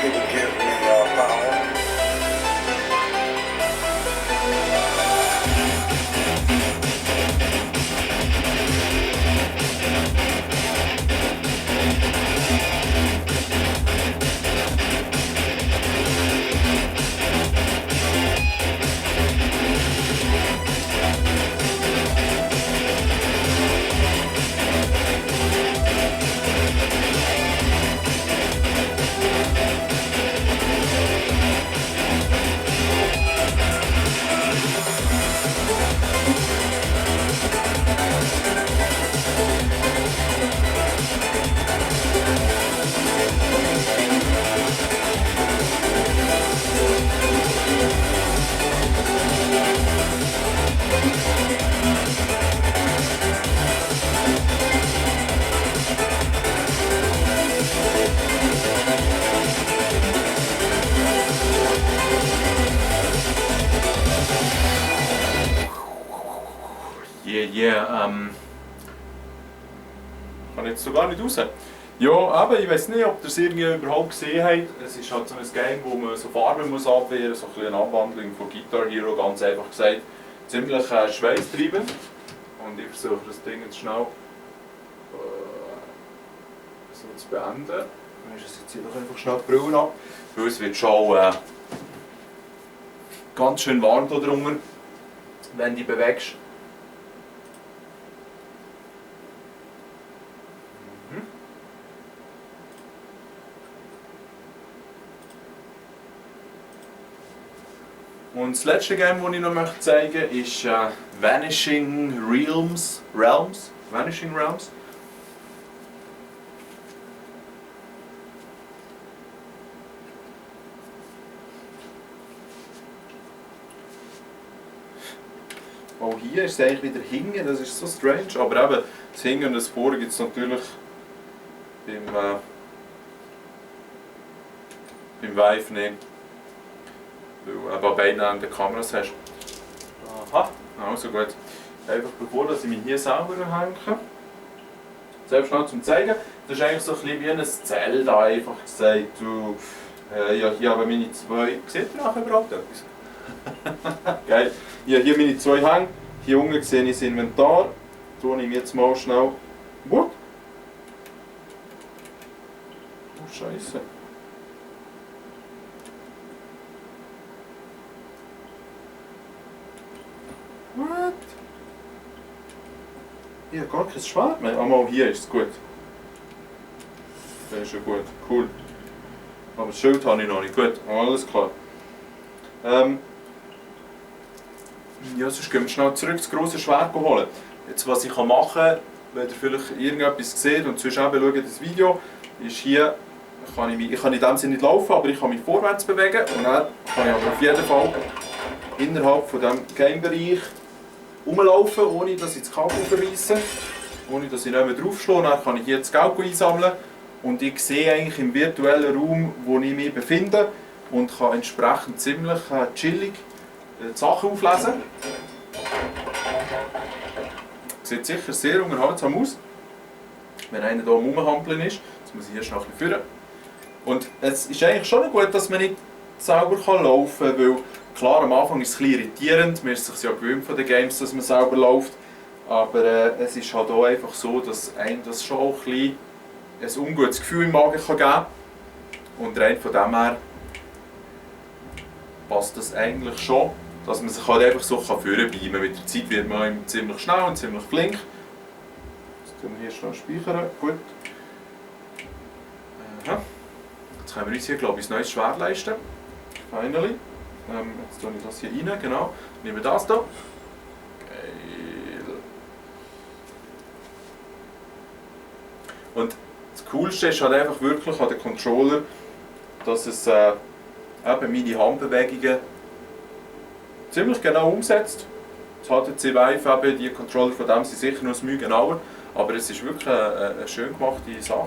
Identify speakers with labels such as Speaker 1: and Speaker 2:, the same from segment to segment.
Speaker 1: people give me power.
Speaker 2: Kann jetzt so gar nicht raus. Ja, aber ich weiß nicht, ob ihr es irgendwie überhaupt gesehen habt. Es ist halt so ein Game, wo man so Farben muss abwehren muss, so ein bisschen eine Abwandlung von Guitar Hero, ganz einfach gesagt. Ziemlich schweißtreibend. Und ich versuche das Ding jetzt schnell so zu beenden. Dann ist es jetzt hier doch einfach schnell die Brille ab. Weil es wird schon ganz schön warm hier drunter, wenn du dich bewegst. Und das letzte Game, das ich noch zeigen möchte, ist Vanishing Realms. Vanishing Realms. Auch hier ist es eigentlich wieder hinten, das ist so strange, aber eben das Hinten und das Vorne gibt es natürlich beim Vive nicht. Weil du an beiden Enden der Kameras hast. Aha, also gut. Einfach bevor ich mich hier selber hänge, selbst noch zum zeigen, das ist eigentlich so ein bisschen wie ein Zelda, einfach gesagt. Du, ja, hier haben meine zwei. Seht ihr nachher überhaupt etwas? Geil. Ja, hier meine zwei Hänge. Hier unten sehe ich das Inventar. Da nehme ich jetzt mal schnell. What? Oh, Scheiße. What? Ich habe gar kein Schwert mehr. Einmal hier ist es gut. Das ist schon gut. Cool. Aber das Schild habe ich noch nicht. Gut, alles klar. Ja, sonst gehen wir schnell zurück das grosse Schwert holen. Jetzt, was ich machen kann, wenn ihr vielleicht irgendetwas seht und sonst eben schaut das Video, ist hier, ich kann in dem Sinne nicht laufen, aber ich kann mich vorwärts bewegen und dann kann ich aber auf jeden Fall innerhalb von diesem Game-Bereich rumlaufen, ohne dass ich das Kabel verreisse, ohne dass ich nicht mehr draufstehe. Dann kann ich hier das Geld einsammeln und ich sehe eigentlich im virtuellen Raum, wo ich mich befinde und kann entsprechend ziemlich chillig die Sachen auflesen. Sieht sicher sehr unterhaltsam aus, wenn einer hier am Rumhampeln ist. Jetzt muss ich hier schnell führen. Und es ist eigentlich schon gut, dass man nicht selber laufen kann, weil klar, am Anfang ist es ein bisschen irritierend, man ist sich ja gewöhnt von den Games, dass man selber läuft. Aber es ist halt auch einfach so, dass einem das schon auch ein ungutes Gefühl im Magen geben kann. Und rein von dem her passt das eigentlich schon, dass man sich halt einfach so vorbeamen kann. Mit der Zeit wird man ziemlich schnell und ziemlich flink. Jetzt tun wir hier schnell speichern. Gut. Jetzt können wir uns hier, glaube ich, ein neues Schwert leisten. Finally. Jetzt tue ich das hier rein, genau. Nehmen wir das hier. Geil. Und das Coolste ist halt einfach wirklich an den Controller, dass es eben meine Handbewegungen ziemlich genau umsetzt. Das HTC Vive, eben, die Controller von dem sind sicher noch ein Mühe genauer, aber es ist wirklich eine schön gemachte Sache.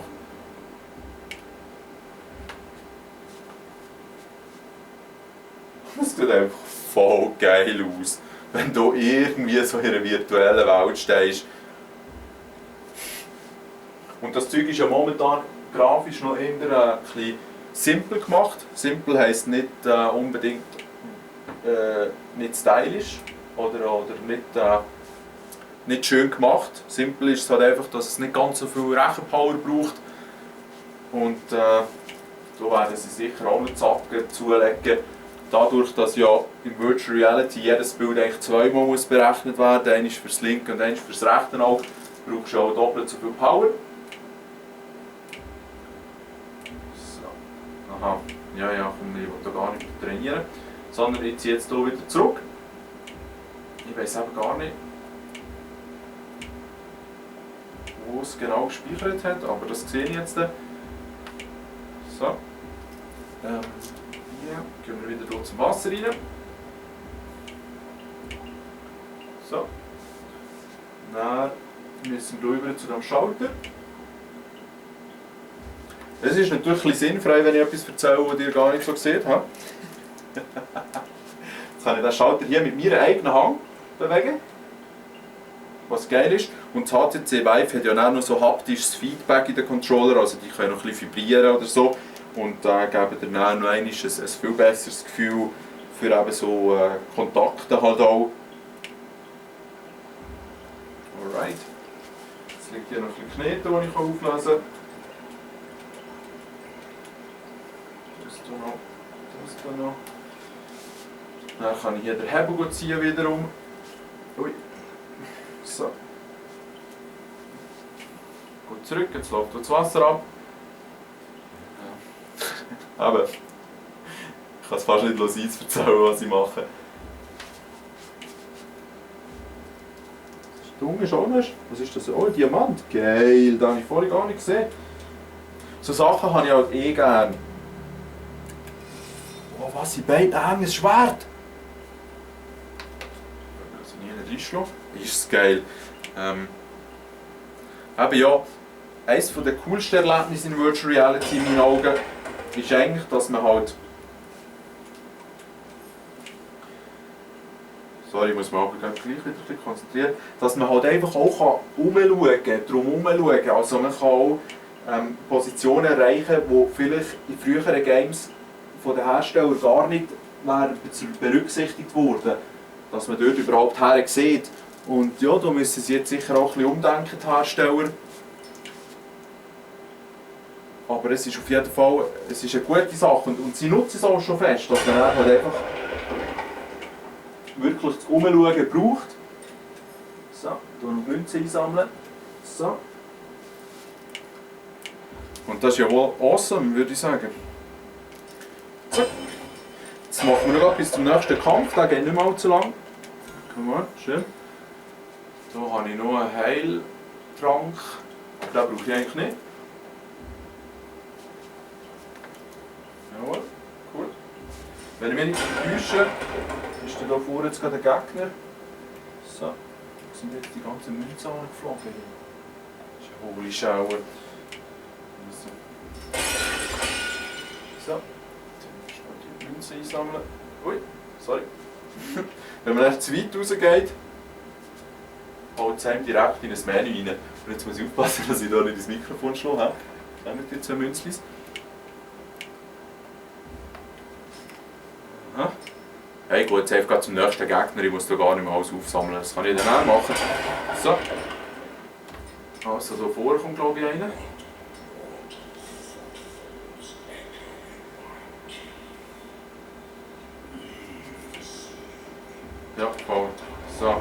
Speaker 2: Das sieht einfach voll geil aus, wenn du irgendwie so in einer virtuellen Welt stehst. Und das Zeug ist ja momentan grafisch noch eher ein bisschen simpel gemacht. Simpel heisst nicht unbedingt nicht stylisch oder nicht schön gemacht. Simpel ist es halt einfach, dass es nicht ganz so viel Rechenpower braucht. Und da werden sie sicher auch noch Zacken zulegen. Dadurch, dass ja in Virtual Reality jedes Bild eigentlich zweimal muss berechnet werden muss, eines fürs linke und eines fürs rechte Auge, brauchst du auch doppelt so viel Power. So. Aha, ja, komm, ich will da gar nicht trainieren. Sondern ich ziehe jetzt hier wieder zurück. Ich weiß eben gar nicht, wo es genau gespeichert hat, aber das sehe ich jetzt. So. Hier gehen wir wieder hier zum Wasser rein. So. Dann müssen wir rüber zu dem Schalter. Es ist natürlich ein bisschen sinnfrei, wenn ich etwas erzähle, das ihr gar nicht so seht. Jetzt kann ich den Schalter hier mit meiner eigenen Hand bewegen. Was geil ist. Und das HTC Vive hat ja auch noch so haptisches Feedback in den Controller, also die können noch ein bisschen vibrieren oder so. Und geben dir dann noch ein viel besseres Gefühl für eben so Kontakte halt auch. Alright. Jetzt liegt hier noch ein bisschen Knete, die ich auflesen kann. Das hier noch. Dann kann ich hier den Hebel ziehen wiederum. Ui. So. Gut zurück, jetzt läuft das Wasser ab. Aber ich kann es fast nicht sein, zu erzählen, was ich mache. Das Dunge ist auch nicht. Was ist das? Oh, ein Diamant. Geil, das habe ich vorhin gar nicht gesehen. So Sachen habe ich halt eh gern. Oh, was, in beiden Hängen ein Schwert! Also nie reinschlagen. Ist es geil. Eben ja, eines der coolsten Erlebnisse in Virtual Reality in meinen Augen ist eigentlich, dass man halt. Sorry, ich muss mich aber gleich wieder ein bisschen konzentrieren. Dass man halt einfach auch herumschauen kann, drum herumschauen. Also man kann auch Positionen erreichen, die vielleicht in früheren Games von den Herstellern gar nicht berücksichtigt wurden. Dass man dort überhaupt her sieht. Und ja, da müssen sie jetzt sicher auch ein bisschen umdenken, die Hersteller. Aber es ist auf jeden Fall eine gute Sache und sie nutzen es auch schon fest, dass man halt einfach wirklich das Umschauen braucht. So, hier noch Münzen einsammeln. So. Und das ist ja wohl awesome, würde ich sagen. So. Jetzt machen wir noch bis zum nächsten Kampf, der geht nicht mehr allzu lang. Komm mal, schön. Hier habe ich noch einen Heiltrank, aber den brauche ich eigentlich nicht. Jawohl, cool. Wenn ich mich nicht täusche, ist da vorne jetzt gerade ein Gegner. So, wo sind jetzt die ganzen Münzen angeflogen? Das ist ein holy Shower. So, jetzt schnell die Münzen einsammeln. Ui, sorry. Wenn man echt zu weit rausgeht, haut es einem direkt in ein Menü rein. Und jetzt muss ich aufpassen, dass ich hier nicht ins Mikrofon schlage. Nehmen wir die zwei Münzchen. Hey, gut, jetzt einfach zum nächsten Gegner, ich muss da gar nicht mehr alles aufsammeln, das kann ich dann auch machen. So. Also hier vorne kommt glaube ich einer. Ja, voll. So.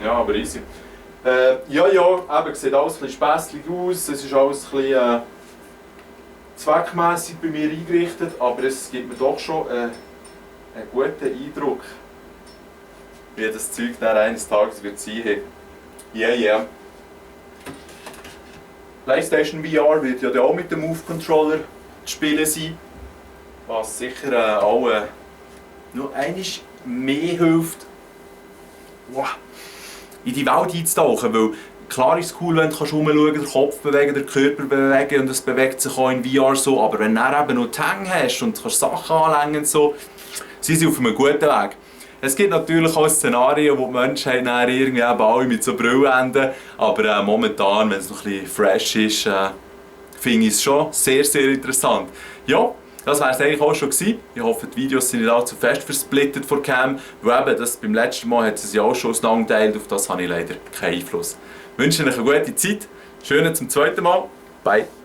Speaker 2: Ja, aber easy. Ja, eben, sieht alles ein bisschen spässig aus, es ist alles ein bisschen zweckmässig bei mir eingerichtet, aber es gibt mir doch schon einen guten Eindruck, wie das Zeug dann eines Tages wird sein. Yeah. PlayStation VR wird ja auch mit dem Move Controller zu spielen sein, was sicher auch noch einmal mehr hilft, in die Welt einzutauchen, weil Klar ist es cool, wenn du rumschauen kannst, den Kopf bewegen, den Körper bewegen und es bewegt sich auch in VR so, aber wenn du dann eben noch die Hänge hast und kannst Sachen anlängen und so, sind sie auf einem guten Weg. Es gibt natürlich auch Szenarien, wo die Menschen dann irgendwie eben alle mit so Brillen enden, aber momentan, wenn es noch ein bisschen fresh ist, finde ich es schon sehr, sehr interessant. Ja, das wäre es eigentlich auch schon gewesen. Ich hoffe, die Videos sind nicht allzu fest versplittet vor Cam, weil eben das beim letzten Mal hat es ja auch schon auseinandergeteilt, auf das habe ich leider keinen Einfluss. Ich wünsche euch eine gute Zeit, schön zum zweiten Mal, bye!